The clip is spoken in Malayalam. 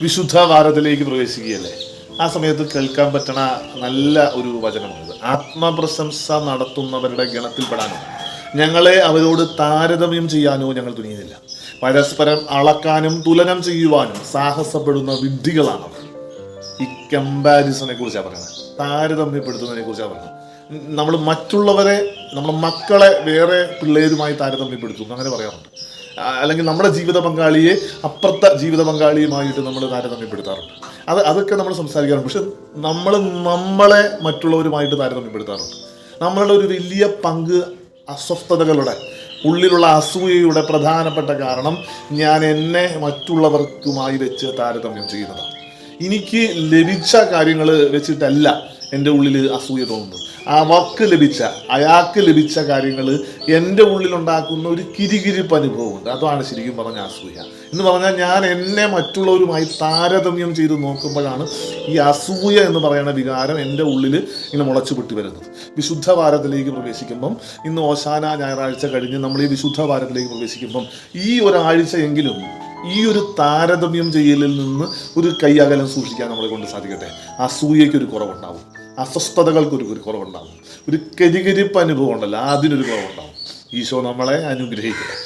വിശുദ്ധ വാരത്തിലേക്ക് പ്രവേശിക്കുകയല്ലേ. ആ സമയത്ത് കേൾക്കാൻ പറ്റണ നല്ല ഒരു വചനമാണിത്. ആത്മപ്രശംസ നടത്തുന്നവരുടെ ഗണത്തിൽപ്പെടാനോ ഞങ്ങളെ അവരോട് താരതമ്യം ചെയ്യാനോ ഞങ്ങൾ തുനിയുന്നില്ല. പരസ്പരം അളക്കാനും തുലനം ചെയ്യുവാനും സാഹസപ്പെടുന്ന വിഡ്ഢികളാണ്. ഈ കമ്പാരിസനെ കുറിച്ചാണ് പറയുന്നത്, താരതമ്യപ്പെടുത്തുന്നതിനെ കുറിച്ചാണ് പറയുന്നത്. നമ്മൾ മറ്റുള്ളവരെ, നമ്മുടെ മക്കളെ വേറെ പിള്ളേരുമായി താരതമ്യപ്പെടുത്തുന്നു, അങ്ങനെ പറയാറുണ്ട്. അല്ലെങ്കിൽ നമ്മുടെ ജീവിത പങ്കാളിയെ അപ്പുറത്തെ ജീവിത പങ്കാളിയുമായിട്ട് നമ്മൾ താരതമ്യപ്പെടുത്താറുണ്ട്. അതൊക്കെ നമ്മൾ സംസാരിക്കാറുണ്ട്. പക്ഷെ നമ്മളെ മറ്റുള്ളവരുമായിട്ട് താരതമ്യപ്പെടുത്താറുണ്ട്. നമ്മളുടെ ഒരു വലിയ പങ്ക് അസ്വസ്ഥതകളുടെ ഉള്ളിലുള്ള അസൂയയുടെ പ്രധാനപ്പെട്ട കാരണം ഞാൻ എന്നെ മറ്റുള്ളവർക്കുമായി വെച്ച് താരതമ്യം ചെയ്യുന്നതാണ്. എനിക്ക് ലഭിച്ച കാര്യങ്ങൾ വെച്ചിട്ടല്ല എൻ്റെ ഉള്ളിൽ അസൂയ തോന്നുന്നത്. അയാൾക്ക് ലഭിച്ച കാര്യങ്ങൾ എൻ്റെ ഉള്ളിലുണ്ടാക്കുന്ന ഒരു കിരികിരിപ്പ് അനുഭവമുണ്ട്. അതാണ് ശരിക്കും പറഞ്ഞ അസൂയ എന്ന് പറഞ്ഞാൽ, ഞാൻ എന്നെ മറ്റുള്ളവരുമായി താരതമ്യം ചെയ്ത് നോക്കുമ്പോഴാണ് ഈ അസൂയ എന്ന് പറയുന്ന വികാരം എൻ്റെ ഉള്ളിൽ ഇങ്ങനെ മുളച്ചു പൊട്ടി വരുന്നത്. വിശുദ്ധ വാരത്തിലേക്ക് പ്രവേശിക്കുമ്പം, ഇന്ന് ഓശാന ഞായറാഴ്ച കഴിഞ്ഞ് നമ്മൾ ഈ വിശുദ്ധ വാരത്തിലേക്ക് പ്രവേശിക്കുമ്പം ഈ ഒരാഴ്ചയെങ്കിലും ഈ ഒരു താരതമ്യം ചെയ്യലിൽ നിന്ന് ഒരു കൈയകലം സൂക്ഷിക്കാൻ നമ്മളെ കൊണ്ട് സാധിക്കട്ടെ. അസൂയയ്ക്കൊരു കുറവുണ്ടാവും, അസ്വസ്ഥതകൾക്കൊരു കുറവുണ്ടാവും, ഒരു കരികരിപ്പ് അനുഭവം ഉണ്ടല്ലോ, അതിനൊരു കുറവുണ്ടാവും. ഈശോ നമ്മളെ അനുഗ്രഹിക്കട്ടെ.